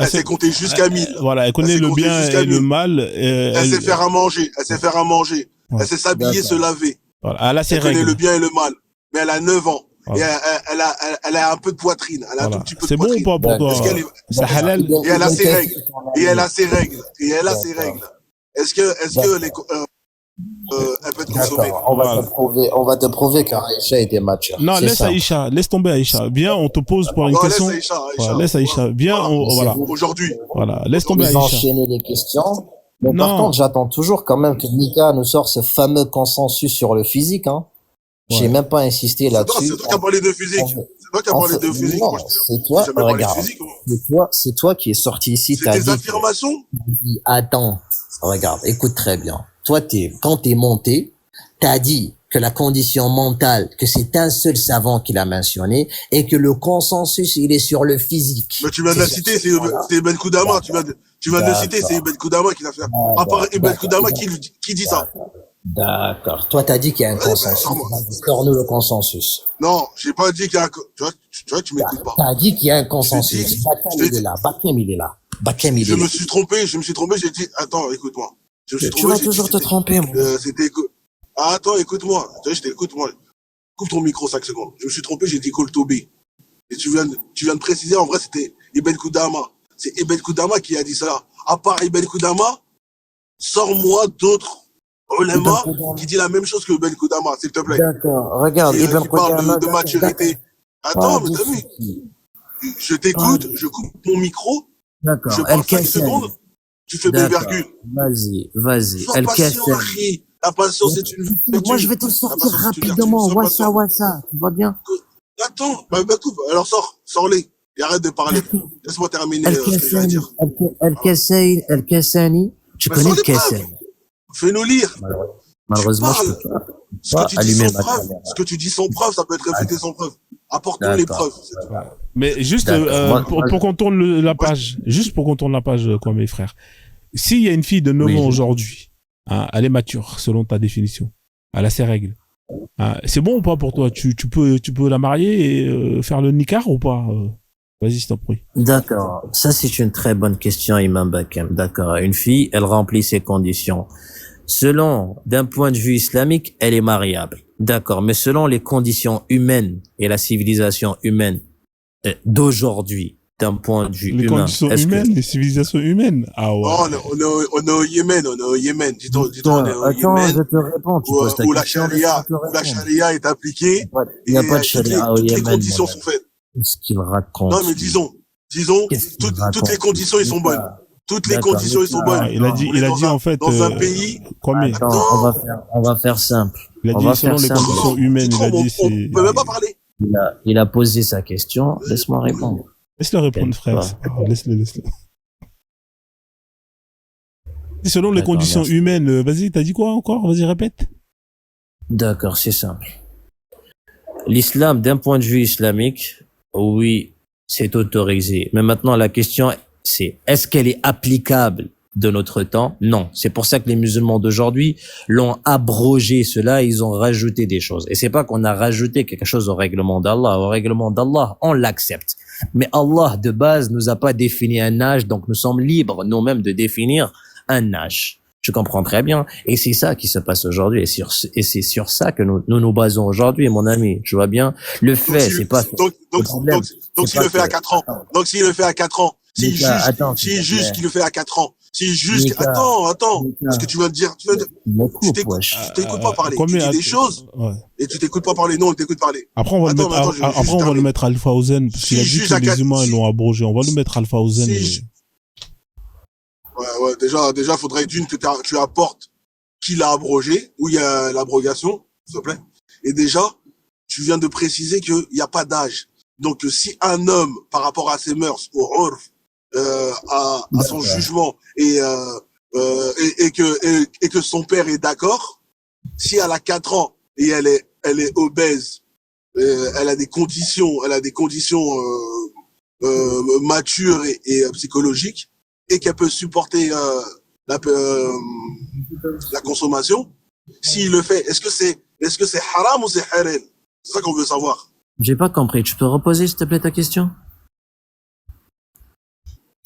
sait compter jusqu'à 1000. Voilà, elle connaît le bien et le mal. Elle sait faire à manger. Elle sait faire à manger. Ouais. Elle sait s'habiller, se laver. Voilà, elle a ses Elle connaît règles. le bien et le mal. Mais elle a 9 ans. Voilà. Et elle a un peu de poitrine. Elle a un Voilà. tout petit peu C'est de bon poitrine. ou pas pour toi? Est-ce qu'elle est... C'est halal? Et elle a ses règles. Et elle a ses règles. Et elle a ses règles. Est-ce que les, elle peut être consommée? D'accord, on va te prouver qu'Aïcha était mature. Non, C'est laisse ça. Aïcha, laisse tomber Aïcha. Viens, on te pose pour une Non, question. laisse Aïcha. Voilà, laisse Aïcha. Viens, voilà. Aujourd'hui. Voilà, laisse tomber Vous Aïcha. enchaînez les questions. Mais Non. par contre, j'attends toujours quand même que Mika nous sorte ce fameux consensus sur le physique, hein. J'ai Ouais. même pas insisté là-dessus. C'est toi qui as parlé de physique. C'est toi qui as parlé de physique. Non, Moi, c'est toi, j'ai jamais parlé de regarde. physique, moi. C'est toi qui es sorti ici, C'est t'as tes dit, affirmations? attends, regarde, écoute très bien. Toi, quand t'es monté, t'as dit que la condition mentale, que c'est un seul savant qui l'a mentionné, et que le consensus, il est sur le physique. Mais tu viens de la citer, c'est Ibn Koudama. Tu viens de le citer, c'est Ibn Koudama qui l'a fait. À part Ibn Koudama qui dit ça. D'accord. Toi, t'as dit qu'il y a un consensus. Sors-nous le consensus. Non, j'ai pas dit qu'il y a un, tu m'écoutes pas. T'as dit qu'il y a un consensus. Bakem, il est là. Bakem, il est là. Bakem, il est Je là. me suis trompé, j'ai dit, attends, écoute-moi. Je me suis Tu trompé, vas j'ai toujours dit, te tromper, moi. attends, écoute-moi. Écoute-moi. Coupe ton micro 5 secondes. Je me suis trompé, j'ai dit Koltobi. Et tu viens de préciser, en vrai, c'était Ibn Koudama. C'est Ibn Koudama qui a dit ça. À part Ibn Koudama, sors-moi d'autres ulama qui dit la même chose que Ibn Koudama, s'il te plaît. D'accord. Regarde, Qui Ibn parle Qudama, de maturité. Attends, mais t'as vu? Je t'écoute, je coupe mon micro, D'accord. je parle 5 secondes, tu fais des virgules. Vas-y. Sois patient, Harry. La patience, c'est une vertu. Moi, je vais te le sortir rapidement. Wassa. Tu vois bien? Attends, bah, coupe. Alors sors-les. Et arrête de parler. Laisse-moi terminer ce que j'ai à dire. El-Kassani. Tu Mais connais sans le les Kassani? Fais-nous lire. Malheureusement, Tu je parles. peux pas Ce que tu dis allumer sans ma preuve. caméra. Ce que tu dis sans preuve, ça peut être réfuté sans preuve. Apporte-nous les preuves. c'est tout. Mais juste D'accord. pour qu'on tourne la page, juste pour qu'on tourne la page, quoi, mes frères. S'il y a une fille de 9 ans aujourd'hui, hein, elle est mature, selon ta définition. Elle a ses règles. Hein, c'est bon ou pas pour toi? Tu peux la marier et faire le nikah ou pas? Vas-y, s'il t'en prie. D'accord. Ça, c'est une très bonne question, Imam Bakem. D'accord. Une fille, elle remplit ses conditions. Selon, d'un point de vue islamique, elle est mariable. D'accord. Mais selon les conditions humaines et la civilisation humaine d'aujourd'hui, d'un point de vue Les humain. conditions humaines, les civilisations humaines. Ah ouais. Oh, on est au Yémen. Dis-toi, on est au Attends, Yémen. je te réponds. Tu poses ta Où la question, charia est appliquée. Il n'y a et pas de charia au toutes les Yémen. conditions sont faites. Qu'est-ce qu'il raconte? Non, mais disons, Qu'est-ce qu'il toutes raconte? les conditions, ils sont bonnes. Toutes les D'accord, conditions, ils sont mais- bonnes. Ah, il a dit en fait. Dans un pays. Kwame, Attends, on va faire simple. il a on dit va selon faire les simple. conditions humaines. Il a dit On c'est. peut même pas parler. Il a posé sa question. Laisse-moi répondre. Laisse-le répondre, frère. Ah, laisse-le. Selon les D'accord, conditions merci. humaines, vas-y, t'as dit quoi encore? Vas-y, répète. D'accord, c'est simple. L'islam, d'un point de vue islamique, oui, c'est autorisé. Mais maintenant, la question, c'est est-ce qu'elle est applicable de notre temps? Non. C'est pour ça que les musulmans d'aujourd'hui l'ont abrogé cela, ils ont rajouté des choses. Et c'est pas qu'on a rajouté quelque chose au règlement d'Allah. Au règlement d'Allah, on l'accepte. Mais Allah, de base, nous a pas défini un âge, donc nous sommes libres nous-mêmes de définir un âge. Tu comprends très bien. Et c'est ça qui se passe aujourd'hui. Et c'est sur ça que nous basons aujourd'hui, mon ami. Tu vois bien. Le fait, c'est pas... Donc s'il le fait à 4 ans. Donc s'il le fait à 4 ans. S'il juge qu'il le fait à 4 ans. S'il juge... Attends. Ce que tu vas dire... Tu t'écoutes pas parler. Tu dis des choses. Ouais. Et tu t'écoutes pas parler. Non, on t'écoute parler. Après, on va le mettre Alpha Ozen, parce qu'il a dit que les humains l'ont abrogé. On va le mettre Alpha Ozen. Ouais, déjà, faudrait d'une que tu apportes qui l'a abrogé, où il y a l'abrogation, s'il te plaît. Et déjà, tu viens de préciser qu'il n'y a pas d'âge. Donc, si un homme, par rapport à ses mœurs, au urf, à son jugement, et que son père est d'accord, si elle a 4 ans et elle est obèse, elle a des conditions matures et psychologiques, et qu'elle peut supporter la consommation, S'il le fait, est-ce que c'est haram ou c'est halal? C'est ça qu'on veut savoir. J'ai pas compris. Tu peux reposer, s'il te plaît, ta question?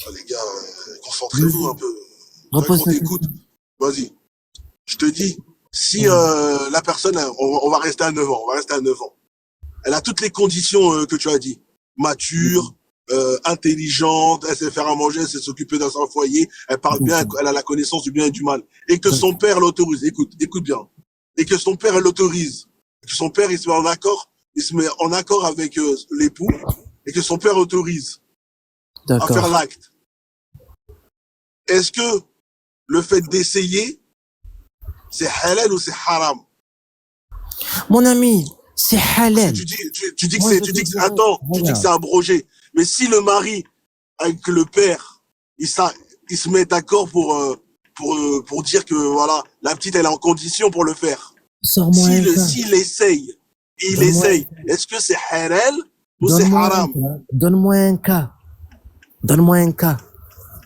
Ah, les gars, concentrez-vous un peu. Repose On ta t'écoute. Vas-y. Je te dis, si la personne, on va rester à 9 ans, on va rester à 9 ans. Elle a toutes les conditions que tu as dit. Mature, intelligente, elle sait faire à manger, elle sait s'occuper dans son foyer, elle parle bien, elle a la connaissance du bien et du mal. Et que son père l'autorise. Écoute bien. Et que son père l'autorise. Que son père, il se met en accord avec l'époux, et que son père autorise à faire D'accord. l'acte. Est-ce que le fait d'essayer, c'est halal ou c'est haram? Mon ami, c'est halal. Tu dis que Moi, c'est, je tu dis te que, dis, attends, tu dis que c'est abrogé. Mais si le mari, avec le père, il se met d'accord pour dire que, voilà, la petite, elle est en condition pour le faire. Sors-moi un cas. S'il essaye, est-ce que c'est halal ou c'est Donne-moi un haram? cas. Donne-moi un cas. Donne-moi un cas.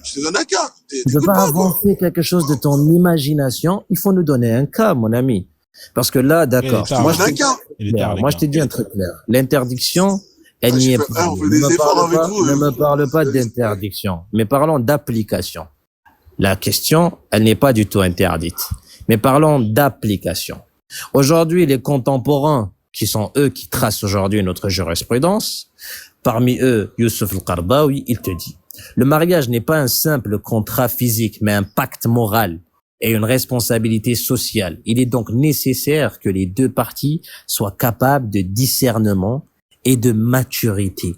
Je te donne un cas. Tu ne peux T'écoutes pas pas, quoi. avancer quelque chose de ton imagination. Il faut nous donner un cas, mon ami. Parce que là, d'accord. Il est tard. Moi, Je te donne un cas. Il est tard, les Moi, gars. je t'ai dit un truc clair. L'interdiction, elle n'y j'ai est fait- pas. on fait des efforts avec vous, Ne me parle pas d'interdiction. Mais parlons d'application. La question, elle n'est pas du tout interdite. Mais parlons d'application. Aujourd'hui, les contemporains, qui sont eux qui tracent aujourd'hui notre jurisprudence, parmi eux, Youssef El-Qaradawi, il te dit, le mariage n'est pas un simple contrat physique, mais un pacte moral et une responsabilité sociale. Il est donc nécessaire que les deux parties soient capables de discernement et de maturité.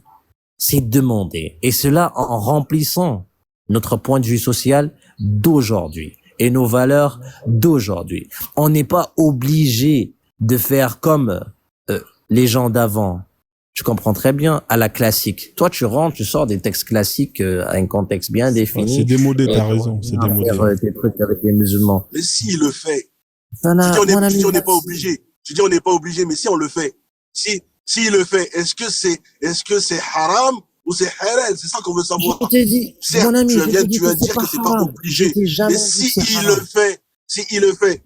C'est demandé. Et cela en remplissant notre point de vue social d'aujourd'hui et nos valeurs d'aujourd'hui. On n'est pas obligé de faire comme les gens d'avant. Je comprends très bien, à la classique. Toi, tu rentres, tu sors des textes classiques à un contexte bien Ouais, défini. c'est démodé, Et t'as raison, c'est à démodé. faire tes trucs avec les musulmans. Mais s'il le fait, Ça tu n'a- dis mon ami, on n'est pas obligé. Tu dis on n'est pas obligé, mais si on le fait, s'il le fait, est-ce que c'est haram ou c'est halal? C'est ça qu'on veut savoir. Je t'ai dit, Certes, mon ami, tu je viens t'ai dit de que dire que c'est pas haram. obligé. Je t'ai jamais Mais dit que c'est s'il haram. le fait,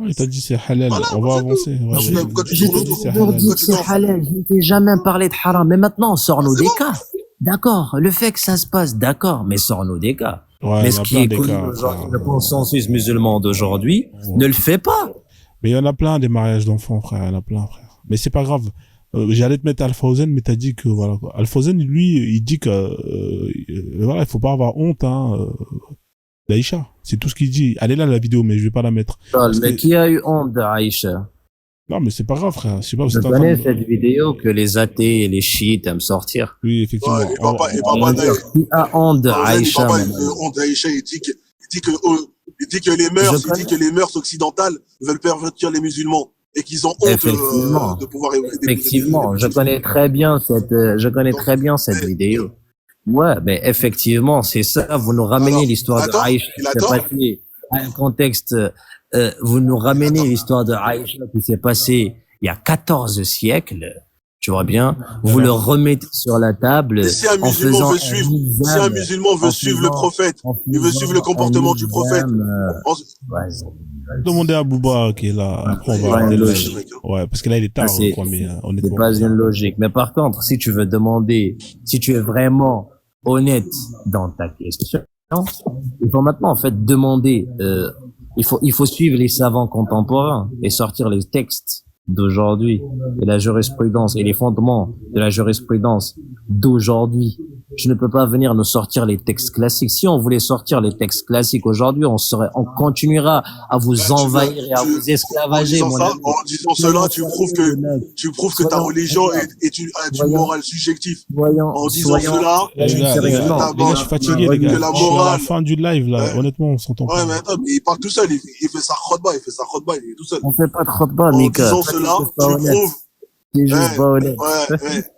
Il t'a dit c'est halal. Voilà, On va c'est tout. avancer. Ah, Ouais, pourquoi tu il Je t'a tournes t'ai dit c'est toujours halal. dit que c'est halal. Je ne t'ai jamais parlé de haram. Mais maintenant, sors-nous C'est des bon. cas. D'accord. Le fait que ça se passe, d'accord. Mais sors-nous des cas. Ouais, Mais il y ce en a qui plein est des connu cas. aujourd'hui, le consensus musulman d'aujourd'hui, ne le fait pas. Mais il y en a plein des mariages d'enfants, frère. Il y en a plein, frère. Mais c'est pas grave. J'allais te mettre Al-Fawzan, mais t'as dit que voilà quoi. Al-Fawzan, lui, il dit que voilà, il faut pas avoir honte, d'Aïcha. C'est tout ce qu'il dit. Elle est là la vidéo, mais je vais pas la mettre. Parce Mais que- qui a eu honte d'Aïcha? Non, mais c'est pas grave, frère. Je sais pas où Je c'est en train connais de- cette vidéo que les athées et les chiites aiment sortir. Oui, effectivement. Ouais, et papa, Qui a honte d'Aïcha? papa, honte d'Aïcha, il dit que les mœurs occidentales veulent pervertir les musulmans et qu'ils ont honte Effectivement. de pouvoir Effectivement, je connais très bien cette vidéo. Ouais, mais effectivement, c'est ça. Vous nous ramenez Alors, l'histoire de attends, Aïcha il qui a s'est tort. passée à un contexte. Vous nous ramenez l'histoire de Aïcha qui s'est passée il y a 14 siècles. Tu vois bien. Vous le remettez sur la table Et si un en musulman faisant veut suivre, examen, si un musulman veut en suivre le faisant- prophète, en il veut faisant suivre le comportement du prophète. Demandez à Bouba qui est là. Après, on va Ouais, arrêter le logique. live. Ouais, parce que là, il est tard, C'est- je crois, mais C'est honnêtement. pas une logique. Mais par contre, si tu veux demander, si tu es vraiment honnête dans ta question, il faut maintenant en fait demander. Il faut suivre les savants contemporains et sortir les textes d'aujourd'hui et la jurisprudence et les fondements de la jurisprudence d'aujourd'hui. Je ne peux pas venir nous sortir les textes classiques. Si on voulait sortir les textes classiques aujourd'hui, on continuera à vous envahir et à vous esclavager. En mon disant, ami. en disant cela, tu prouves que ta religion est une morale subjective. En disant cela, Eh, les gars, je suis fatigué, les gars. que la Je suis à la morale. fin du live, là. Ouais. Honnêtement, on s'entend Ouais, pas. mais attends, mais il parle tout seul, il fait sa khutbah, il est tout seul. On fait pas de khutbah, En Mika. disant Toi, cela, t'es juste pas tu honnête. prouves, T'es juste Ouais, pas honnête.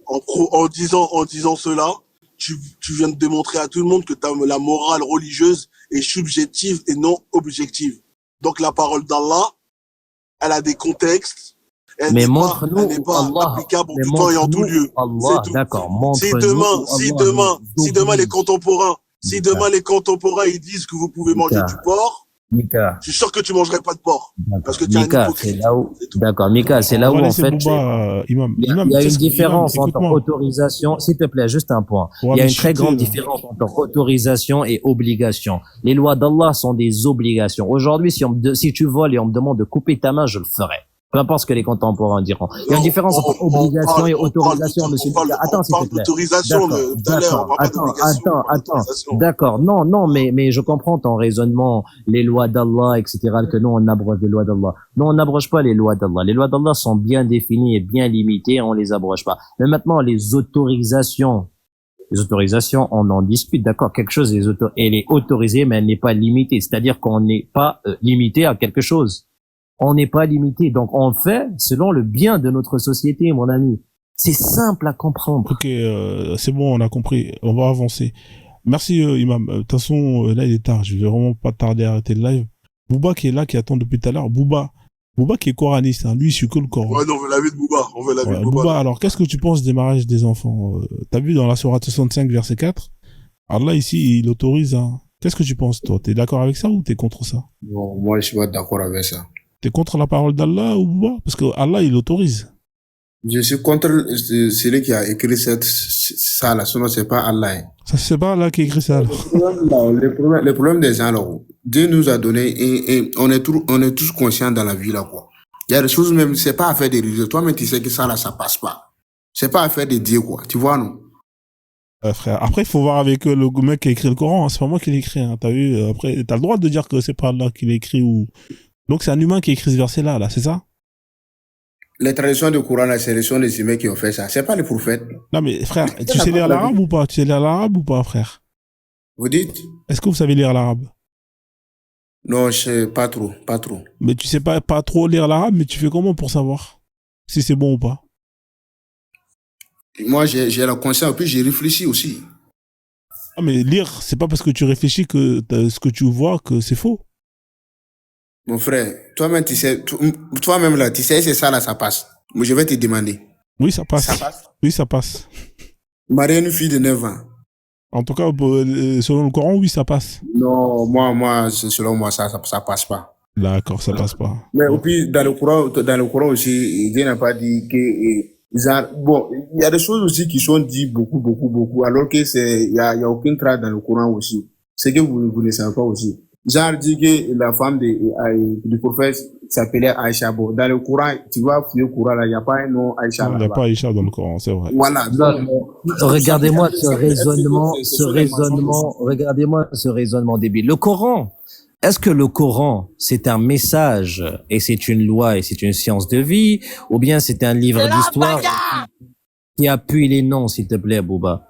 en disant cela, tu viens de démontrer à tout le monde que la morale religieuse est subjective et non objective. Donc la parole d'Allah, elle a des contextes. Elle Mais n'est montre-nous elle n'est pas Allah. applicable en Mais tout temps et en tout montre-nous lieu. Allah, C'est tout. d'accord. Si Montre-nous demain, Allah. les contemporains, ils disent que vous pouvez manger du porc, Mika, Je suis sûr que tu mangerais pas de porc. Parce que tu es un Mika, hypocrite. c'est là où, C'est tout. d'accord, Mika, c'est là On où, va en laisser fait, Bouba, Imam. il y a une qu'est-ce que- différence Imam, entre écoute-moi. autorisation, s'il te plaît, juste un point. Ouais, Il y a mais une très chuter, grande là. différence entre autorisation et obligation. Les lois d'Allah sont des obligations. Aujourd'hui, si tu voles et on me demande de couper ta main, je le ferai. Peu importe ce que les contemporains diront. Il y a une différence entre obligation et autorisation, monsieur Mika. Attends, s'il On te parle plaît. d'autorisation D'accord, tout à l'heure. On d'accord. parle pas d'obligation. On parle Attends. d'autorisation. D'accord. Non, mais je comprends ton raisonnement, les lois d'Allah, etc., que nous, on abroge les lois d'Allah. Non, on n'abroge pas les lois d'Allah. Les lois d'Allah sont bien définies et bien limitées, on les abroge pas. Mais maintenant, les autorisations, on en discute, d'accord. Quelque chose elle est autorisée, mais elle n'est pas limitée. C'est-à-dire qu'on n'est pas limité à quelque chose. On n'est pas limité. Donc, on fait selon le bien de notre société, mon ami. C'est simple à comprendre. Ok, c'est bon, on a compris. On va avancer. Merci, Imam. De toute façon, là, il est tard. Je vais vraiment pas tarder à arrêter le live. Bouba qui est là, qui attend depuis tout à l'heure. Bouba qui est coraniste. Hein. Lui, il suit que le Coran. Ouais, non, on veut la vie de Bouba. On veut la vie Ouais, de Bouba. Bouba, alors, qu'est-ce que tu penses des mariages des enfants T'as vu dans la sourate 65, verset 4 Allah, ici, il autorise. Hein. Qu'est-ce que tu penses, toi T'es d'accord avec ça ou t'es contre ça? Bon, moi, je suis pas d'accord avec ça. T'es contre la parole d'Allah ou Bouba? Parce que Allah, il autorise. Je suis contre celui qui a écrit ça là, sinon c'est pas Allah. Hein. Ça, c'est pas Allah qui écrit ça, alors. Le problème des gens là, Dieu nous a donné et on est tous conscients dans la vie là, quoi. Il y a des choses même, c'est pas affaire de religieux. Toi-même, tu sais que ça là, ça passe pas. C'est pas affaire de Dieu, quoi. Tu vois, non? Frère. Après, il faut voir avec le mec qui a écrit le Coran. Hein. C'est pas moi qui l'ai écrit. Hein. T'as vu Après, t'as le droit de dire que c'est pas Allah qui l'a écrit ou. Donc, c'est un humain qui a écrit ce verset-là, là, c'est ça? Les traditions du Coran, là, c'est les sont les humains qui ont fait ça. C'est pas les prophètes. Non, mais frère, tu sais lire l'arabe ou pas? Tu sais lire l'arabe ou pas, frère? Vous dites? Est-ce que vous savez lire l'arabe? Non, je sais pas trop. Mais tu sais pas trop lire l'arabe, mais tu fais comment pour savoir si c'est bon ou pas? Moi, j'ai la conscience, et puis j'ai réfléchi aussi. Ah, mais lire, c'est pas parce que tu réfléchis que ce que tu vois que c'est faux. Mon frère, toi-même, tu sais, toi-même là, tu sais, c'est ça là, ça passe. Mais je vais te demander. Oui, ça passe. Ça passe? Oui, ça passe. Marier une fille de 9 ans. En tout cas, selon le Coran, oui, ça passe. Non, moi, selon moi, ça passe pas. D'accord, ça passe pas. Mais et puis, dans le Coran aussi, Dieu n'a pas dit que, bon, il y a des choses aussi qui sont dites beaucoup, alors que il y a aucune trace dans le Coran aussi. C'est que vous ne savez pas aussi. Genre, dit que la femme du prophète s'appelait Aïcha. Bon, dans le Coran, tu vas fouiller le Coran là, il n'y a pas un nom Aïcha là. Il n'y a pas Aïcha dans le Coran, c'est vrai. Voilà. Regardez-moi regardez-moi ce raisonnement débile. Le Coran, est-ce que le Coran, c'est un message et c'est une loi et c'est une science de vie, ou bien c'est un livre d'histoire qui appuie les noms, s'il te plaît, Bouba?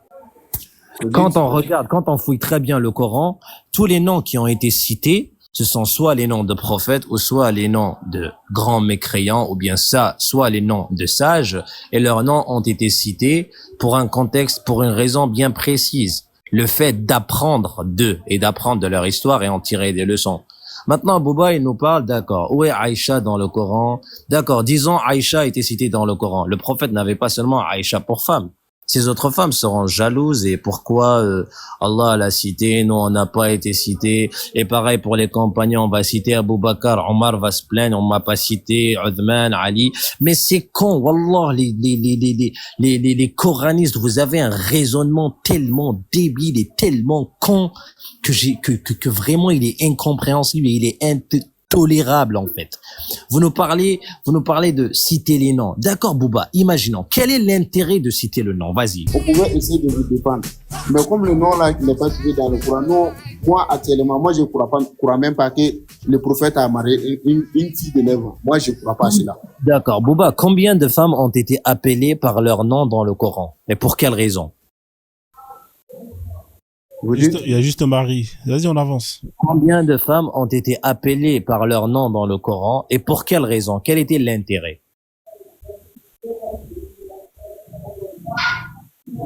Quand on fouille très bien le Coran, tous les noms qui ont été cités, ce sont soit les noms de prophètes ou soit les noms de grands mécréants ou bien soit les noms de sages, et leurs noms ont été cités pour un contexte, pour une raison bien précise. Le fait d'apprendre d'eux et d'apprendre de leur histoire et en tirer des leçons. Maintenant, Bouba, il nous parle, d'accord, où est Aïcha dans le Coran? D'accord, disons Aïcha a été citée dans le Coran. Le prophète n'avait pas seulement Aïcha pour femme. Ces autres femmes seront jalouses et pourquoi Allah l'a cité, nous on n'a pas été cité. Et pareil pour les compagnons, on va citer Abu Bakr, Omar va se plaindre, on m'a pas cité, Uthman, Ali. Mais c'est con, wallah, les coranistes, vous avez un raisonnement tellement débile et tellement con que vraiment il est incompréhensible et il est intolérable en fait. Vous nous parlez de citer les noms. D'accord, Bouba, imaginons. Quel est l'intérêt de citer le nom? Vas-y. On pouvait essayer de vous défendre. Mais comme le nom là, il n'est pas cité dans le Coran, non, moi actuellement, je ne crois même pas que le prophète a marié une fille de 9 ans. Moi, je ne crois pas à cela. D'accord, Bouba, combien de femmes ont été appelées par leur nom dans le Coran? Et pour quelle raison? Il y a juste Marie. Vas-y, on avance. Combien de femmes ont été appelées par leur nom dans le Coran et pour quelle raison? Quel était l'intérêt?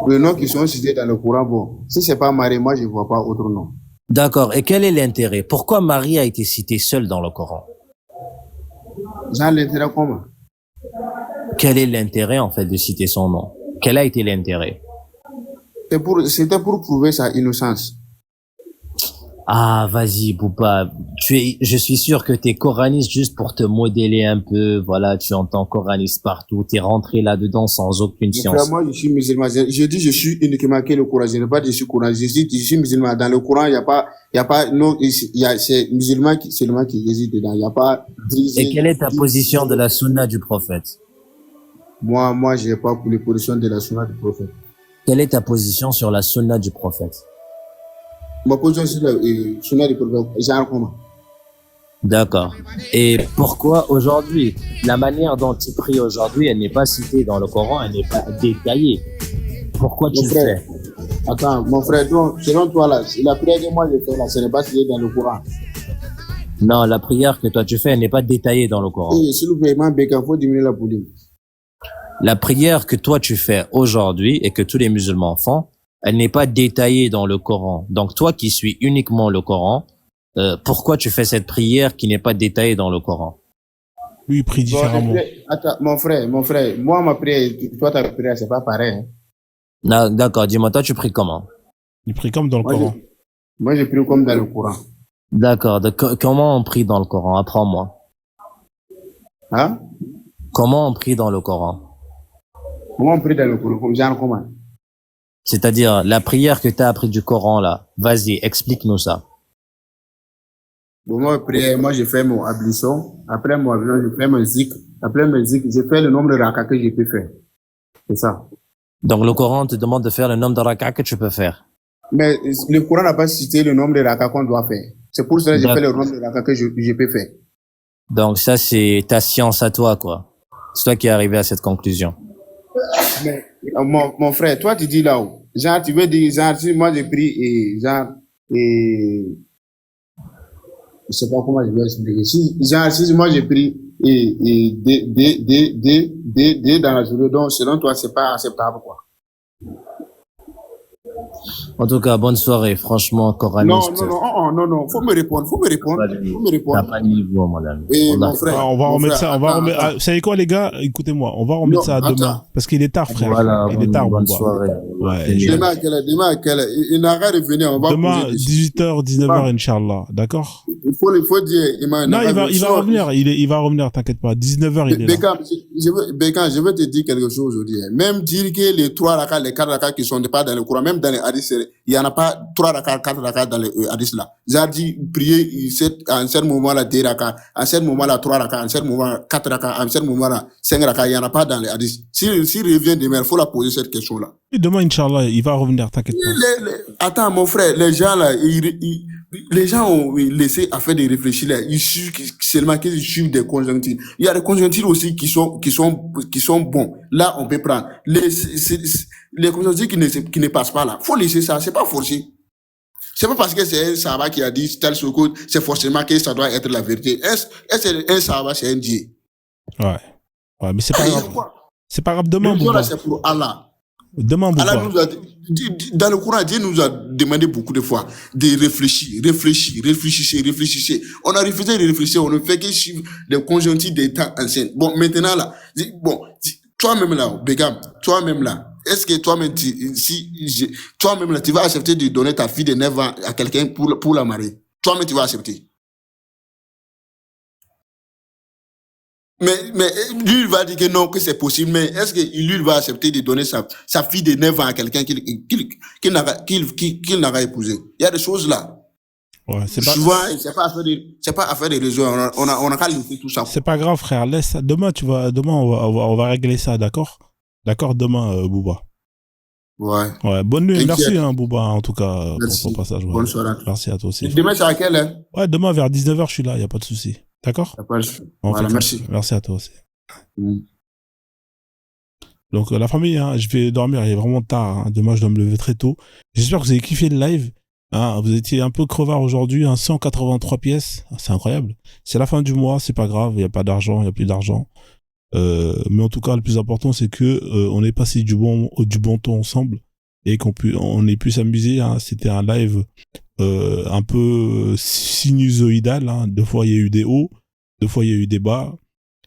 Les noms qui sont cités dans le Coran, bon, si c'est pas Marie, moi je ne vois pas autre nom. D'accord, et quel est l'intérêt? Pourquoi Marie a été citée seule dans le Coran? Genre l'intérêt comment? Quel est l'intérêt en fait de citer son nom? Quel a été l'intérêt? C'était pour prouver sa innocence. Ah, vas-y, Bouba. Je suis sûr que t'es coraniste juste pour te modeler un peu. Voilà, tu entends coraniste partout. T'es rentré là-dedans sans aucune Mon frère, science. moi, je suis musulman. Je dis, je suis uniquement que le Coran. Je n'ai pas dit je suis Coran. Je suis musulman. Dans le Coran, il y a pas, non, c'est musulman qui, seulement qui réside dedans. Il n'y a pas Et quelle est ta position de dirigé. la sunna du prophète? Moi, je n'ai pas pour les positions de la sunna du prophète. Quelle est ta position sur la sunna du prophète? Ma position sur la sunna du prophète, genre comment? D'accord. Et pourquoi aujourd'hui, la manière dont tu pries aujourd'hui, elle n'est pas citée dans le Coran, elle n'est pas détaillée. Pourquoi tu Mon le frère, fais? attends, mon frère, donc, selon toi, là, la prière que moi je fais là, ce n'est pas cité dans le Coran. Non, la prière que toi tu fais, elle n'est pas détaillée dans le Coran. Et s'il vous plaît, il faut diminuer la polémique. La prière que toi tu fais aujourd'hui et que tous les musulmans font, elle n'est pas détaillée dans le Coran. Donc toi qui suis uniquement le Coran, pourquoi tu fais cette prière qui n'est pas détaillée dans le Coran? Lui, il prie Bon, différemment. attends, mon frère, moi, ma prière, toi, ta prière, c'est pas pareil. Hein. Ah, d'accord, dis-moi, toi tu pries comment? Il prie comme dans le Moi, Coran. moi, je prie comme dans le Coran. D'accord, comment on prie dans le Coran? Apprends-moi. Hein? Comment on prie dans le Coran? Comment on prie dans le Coran? Comme genre comment? C'est-à-dire, la prière que tu as appris du Coran là, vas-y, explique-nous ça. Bon, moi, je fais mon ablution. Après mon ablution, je fais mon zikr. Après mon zikr, je fais le nombre de rakas que je peux faire. C'est ça. Donc le Coran te demande de faire le nombre de rak'ah que tu peux faire. Mais le Coran n'a pas cité le nombre de rakas qu'on doit faire. C'est pour cela que je fais le nombre de rakas que je peux faire. Donc ça, c'est ta science à toi, quoi. C'est toi qui es arrivé à cette conclusion. Mais, mon frère, toi, tu dis là-haut. Genre, tu veux dire, genre, si moi j'ai pris et genre, et je sais pas comment je vais expliquer. Si moi j'ai pris et dans la journée, donc selon toi, c'est pas acceptable, quoi. En tout cas, bonne soirée. Franchement, Non, coraniste. non, faut me répondre, faut me T'as répondre. pas de niveau, mon ami. Et Wallah. mon frère, Ah, on va mon remettre frère, ça. On va attends, remettre. attends. Vous savez quoi, les gars? Écoutez-moi. On va remettre Non, ça attends. demain. Parce qu'il est tard, frère. Voilà, Il est tard, bonne Bouba. soirée. Ouais. Demain à quelle heure? Il n'a qu'à revenir, on va Demain, poser des 18h, 19h, Inch'Allah. D'accord? Il faut dire, Non, il va revenir. Il va revenir, t'inquiète pas. 19h, il est là. Bécam, je veux te dire quelque chose aujourd'hui. Même dire que les 3 rakas, les 4 rakas qui sont pas dans le Coran, même dans les hadiths, il y en a pas 3 rakas, 4 rakas dans les hadiths là. J'ai dit, prier, à un certain moment là, 2 rakas, à un certain moment là, 3 rakas, à un certain moment là, 4 rakas, à un certain moment là, 5 rakas, il y en a pas dans les hadiths. S'il revient demain, il faut la poser cette question là. Et demain, Inch'Allah, il va revenir, t'inquiète pas. Attends, mon frère, les gens là, les gens ont laissé à faire des réfléchis là. Ils suivent seulement qu'ils suivent des conjonctures. Il y a des conjonctures aussi qui sont bons. Là, on peut prendre les conjonctures qui ne passent pas là. Faut laisser ça. C'est pas forcé. C'est pas parce que c'est un Sahaba qui a dit tel chose, c'est forcément que ça doit être la vérité. Un Sahaba, c'est un Dieu. Ouais. Ouais, mais c'est pas grave. C'est pas grave. Demain, Religion, là, Bouba. c'est pour Allah. Demain, Allah Bouba. nous a, dans le Coran, Dieu nous a demandé beaucoup de fois de réfléchir. Réfléchissez. On a refusé de réfléchir, on ne fait que suivre les conjonctures des temps anciens. Bon, maintenant là, toi-même là, Begam, toi-même là, est-ce que toi-même, toi-même là, tu vas accepter de donner ta fille de 9 ans à quelqu'un pour la marier? Toi-même, tu vas accepter. Mais lui, il va dire que non, que c'est possible, mais est-ce que lui, il va accepter de donner sa fille de 9 ans à quelqu'un qu'il n'aura épousé? Il y a des choses là. Ouais, c'est pas. Souvent, c'est pas affaire de raison. On a qu'à laisser tout ça. C'est pas grave, frère. Laisse ça. Demain, on va régler ça, d'accord? D'accord, demain, Bouba. Ouais. Ouais, bonne nuit. T'inquiète. Merci, hein, Bouba, en tout cas, Merci. pour ton passage. Ouais. Bonne soirée. Merci à toi aussi. Demain, c'est à quelle heure? Ouais, demain, vers 19h, je suis là, y a pas de souci. D'accord? On Voilà, fait merci. ça. Merci à toi aussi. Mm. Donc, la famille, hein, je vais dormir, il est vraiment tard. Hein. Demain, je dois me lever très tôt. J'espère que vous avez kiffé le live. Hein, vous étiez un peu crevard aujourd'hui, hein, 183 pièces. C'est incroyable. C'est la fin du mois, c'est pas grave, il n'y a pas d'argent, il n'y a plus d'argent. Mais en tout cas, le plus important, c'est que on ait passé du bon temps ensemble et on ait pu s'amuser. Hein. C'était un live un peu sinusoïdal. Hein. 2 fois, il y a eu des hauts, 2 fois, il y a eu des bas.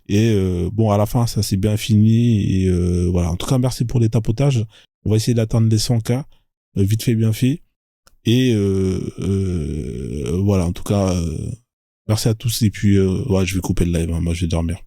Et bon, à la fin, ça s'est bien fini. Et voilà. En tout cas, merci pour les tapotages. On va essayer d'atteindre les 100K. Vite fait, bien fait. Et voilà, en tout cas, merci à tous. Et puis, ouais, je vais couper le live. Hein. Moi, je vais dormir.